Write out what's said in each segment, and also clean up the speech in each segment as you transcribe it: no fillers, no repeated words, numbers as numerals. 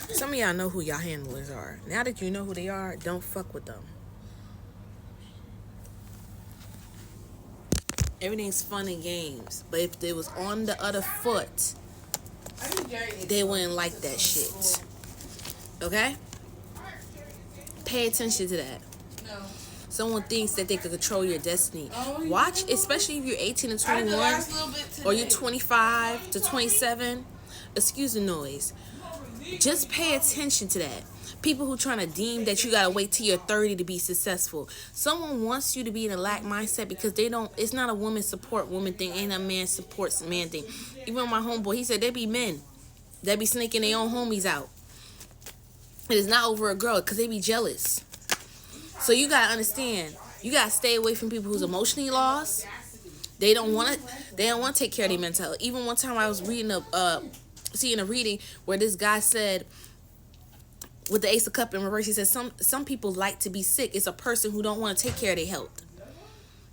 Some of y'all know who y'all handlers are. Now that you know who they are, don't fuck with them. Everything's fun and games. But if they was on the other foot, they wouldn't like that shit. Okay? Pay attention to that. Someone thinks that they could control your destiny. Watch, especially if you're 18 to 21 or you're 25 to 27. Excuse the noise. Just pay attention to that. People who trying to deem that you gotta wait till you're 30 to be successful. Someone wants you to be in a lack mindset because they don't. It's not a woman support woman thing. Ain't a man supports man thing. Even my homeboy, he said there be men that be snaking their own homies out. It is not over a girl because they be jealous. So you gotta understand. You gotta stay away from people who's emotionally lost. They don't want to. They don't want to take care of their mental health. Even one time I was reading seeing a reading where this guy said, with the Ace of Cups in reverse, he said some people like to be sick. It's a person who don't want to take care of their health.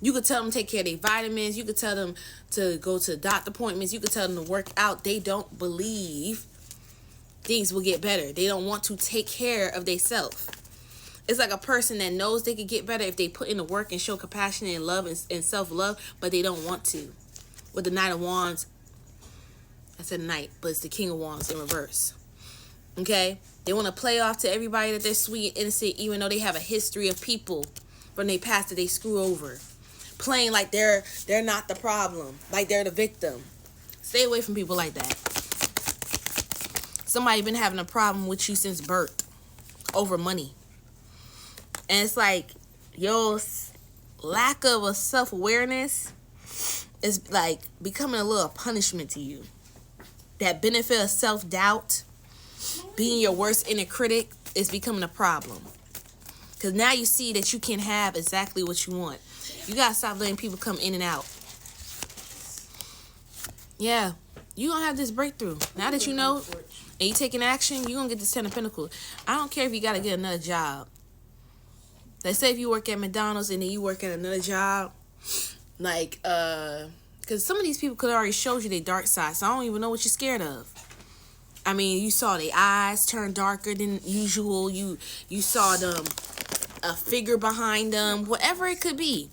You could tell them to take care of their vitamins. You could tell them to go to doctor appointments. You could tell them to work out. They don't believe things will get better. They don't want to take care of themselves. It's like a person that knows they could get better if they put in the work and show compassion and love and self-love, but they don't want to. With the Knight of Wands, I said Knight, but it's the King of Wands in reverse. Okay? They want to play off to everybody that they're sweet and innocent, even though they have a history of people from their past that they screw over. Playing like they're not the problem, like they're the victim. Stay away from people like that. Somebody been having a problem with you since birth over money. And it's like your lack of a self-awareness is like becoming a little punishment to you. That benefit of self-doubt, being your worst inner critic, is becoming a problem. Because now you see that you can have exactly what you want. You got to stop letting people come in and out. Yeah, you're going to have this breakthrough. Now that you know and you taking action, you're going to get this 10 of Pentacles. I don't care if you got to get another job. Let's say if you work at McDonald's and then you work at another job, like, because some of these people could already show you their dark side, so I don't even know what you're scared of. I mean, you saw their eyes turn darker than usual. You saw them, a figure behind them, whatever it could be.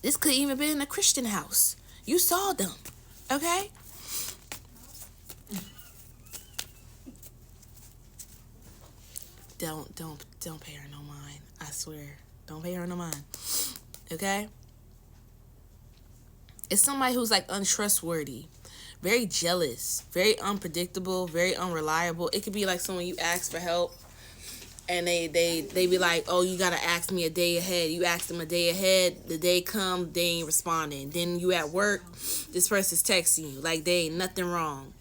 This could even be in a Christian house. You saw them, okay? Don't pay her no mind. I swear. Don't pay her no mind. Okay? It's somebody who's like untrustworthy, very jealous, very unpredictable, very unreliable. It could be like someone you ask for help and they be like, oh, you gotta ask me a day ahead. You ask them a day ahead, the day come, they ain't responding. Then you at work, this person's texting you like they ain't nothing wrong.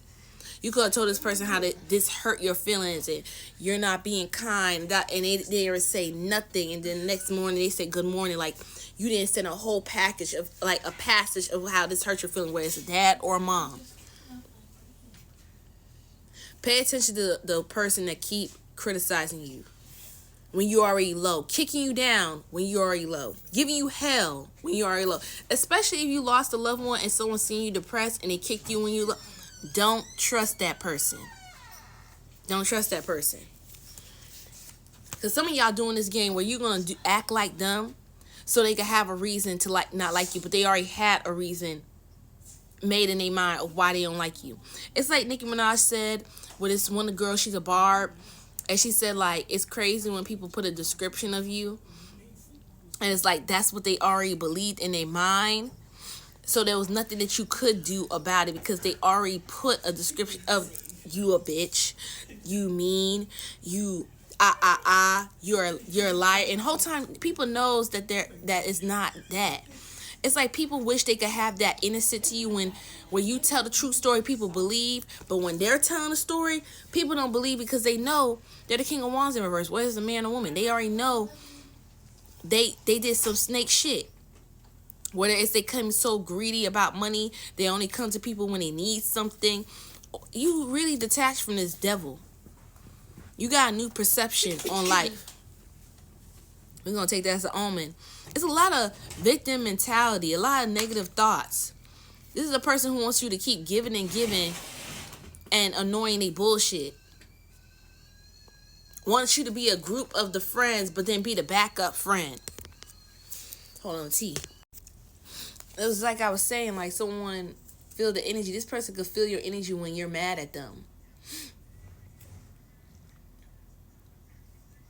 You could have told this person how this hurt your feelings and you're not being kind, and they didn't say nothing, and then the next morning they say good morning, like you didn't send a whole package of, like a passage of how this hurt your feelings, whether it's a dad or a mom. Pay attention to the person that keep criticizing you when you're already low, kicking you down when you're already low, giving you hell when you're already low. Especially if you lost a loved one and someone seeing you depressed and they kicked you when you low. Don't trust that person. Don't trust that person. Because some of y'all doing this game where you're going to act like them so they can have a reason to like not like you, but they already had a reason made in their mind of why they don't like you. It's like Nicki Minaj said with this one girl, she's a barb, and she said like it's crazy when people put a description of you and it's like that's what they already believed in their mind. So there was nothing that you could do about it because they already put a description of you a bitch, you mean, you you're a liar. And the whole time people knows that that is not that. It's like people wish they could have that innocent to you when you tell the true story, people believe. But when they're telling the story, people don't believe because they know they're the King of Wands in reverse. Whether it's a man or woman, they already know they did some snake shit. Whether it's they come so greedy about money, they only come to people when they need something. You really detached from this devil. You got a new perception on life. We're going to take that as an omen. It's a lot of victim mentality, a lot of negative thoughts. This is a person who wants you to keep giving and giving and annoying they bullshit. Want you to be a group of the friends, but then be the backup friend. Hold on, T. It was like I was saying, like someone feel the energy. This person could feel your energy when you're mad at them.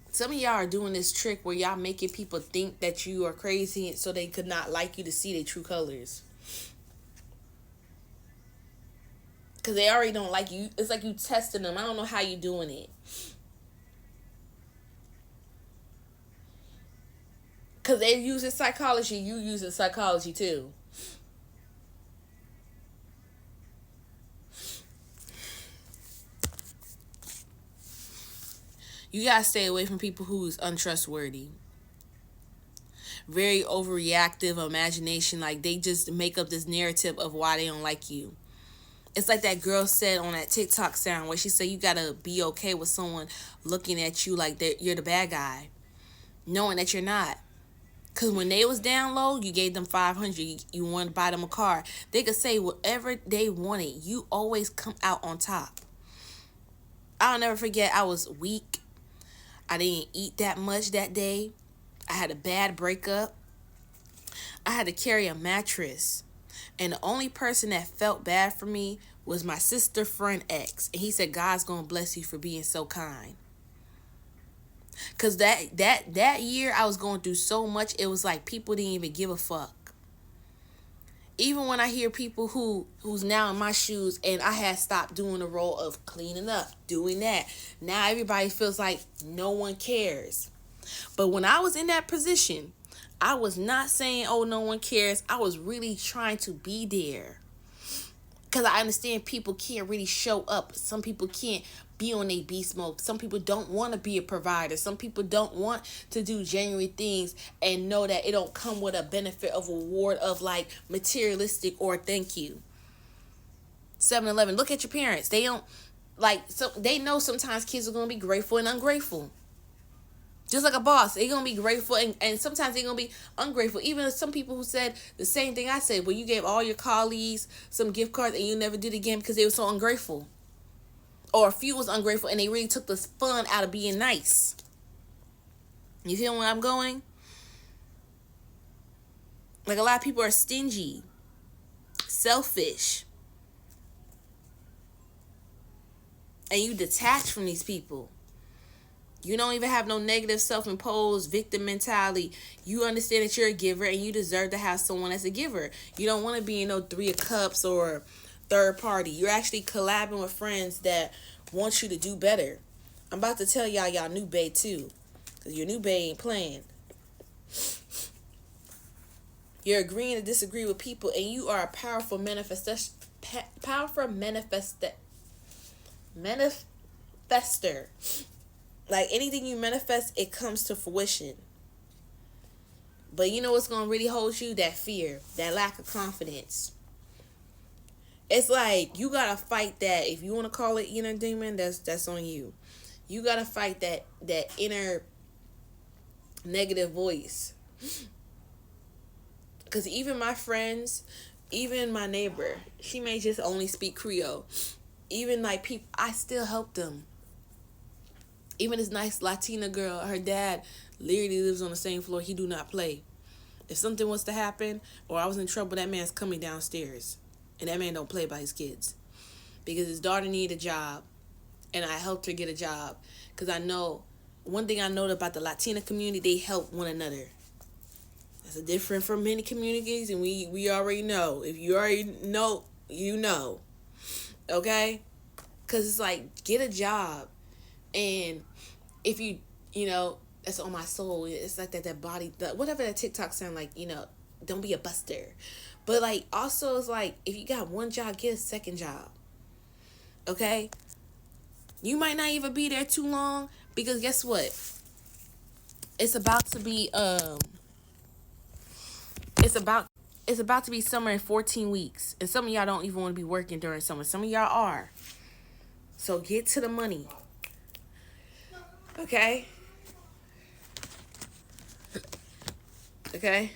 Some of y'all are doing this trick where y'all making people think that you are crazy so they could not like you to see their true colors. Because they already don't like you. It's like you testing them. I don't know how you doing it. Because they using psychology, you using psychology too. You gotta stay away from people who's untrustworthy. Very overreactive imagination. Like they just make up this narrative of why they don't like you. It's like that girl said on that TikTok sound where she said you gotta be okay with someone looking at you like you're the bad guy, knowing that you're not. Because when they was down low, you gave them $500. You wanted to buy them a car. They could say whatever they wanted. You always come out on top. I'll never forget, I was weak. I didn't eat that much that day. I had a bad breakup. I had to carry a mattress. And the only person that felt bad for me was my sister friend ex. And he said, God's going to bless you for being so kind. Because that year I was going through so much, it was like people didn't even give a fuck. Even when I hear people who's now in my shoes and I had stopped doing the role of cleaning up, doing that. Now everybody feels like no one cares. But when I was in that position, I was not saying, oh, no one cares. I was really trying to be there. Because I understand people can't really show up. Some people can't be on their beast mode. Some people don't want to be a provider. Some people don't want to do genuine things and know that it don't come with a benefit of reward of like materialistic or thank you. 7-Eleven, look at your parents. They don't like, so they know sometimes kids are going to be grateful and ungrateful. Just like a boss, they're going to be grateful and sometimes they're going to be ungrateful. Even some people who said the same thing I said, where you gave all your colleagues some gift cards and you never did it again because they were so ungrateful. Or a few was ungrateful and they really took the fun out of being nice. You feel where I'm going? Like a lot of people are stingy, selfish. And you detach from these people. You don't even have no negative self-imposed victim mentality. You understand that you're a giver and you deserve to have someone as a giver. You don't want to be in no 3 of Cups or third party. You're actually collabing with friends that want you to do better. I'm about to tell y'all new bae too. Because your new bae ain't playing. You're agreeing to disagree with people and you are a powerful manifester. Like anything you manifest, it comes to fruition. But you know what's going to really hold you? That fear, that lack of confidence. It's like you got to fight that. If you want to call it inner demon, that's on you. You got to fight that inner negative voice. Because even my friends, even my neighbor, she may just only speak Creole. Even like people, I still help them. Even this nice Latina girl, her dad literally lives on the same floor. He do not play. If something was to happen or I was in trouble, that man's coming downstairs. And that man don't play by his kids. Because his daughter needed a job. And I helped her get a job. Because I know, one thing I know about the Latina community, they help one another. That's different from many communities. And we already know. If you already know, you know. Okay? Because it's like, get a job. And if you know, that's on my soul. It's like that body, whatever that TikTok sound like, you know, don't be a buster. But like, also it's like, if you got one job, get a second job. Okay? You might not even be there too long because guess what? It's about to be, it's about to be summer in 14 weeks. And some of y'all don't even want to be working during summer. Some of y'all are. So get to the money. Okay? Okay?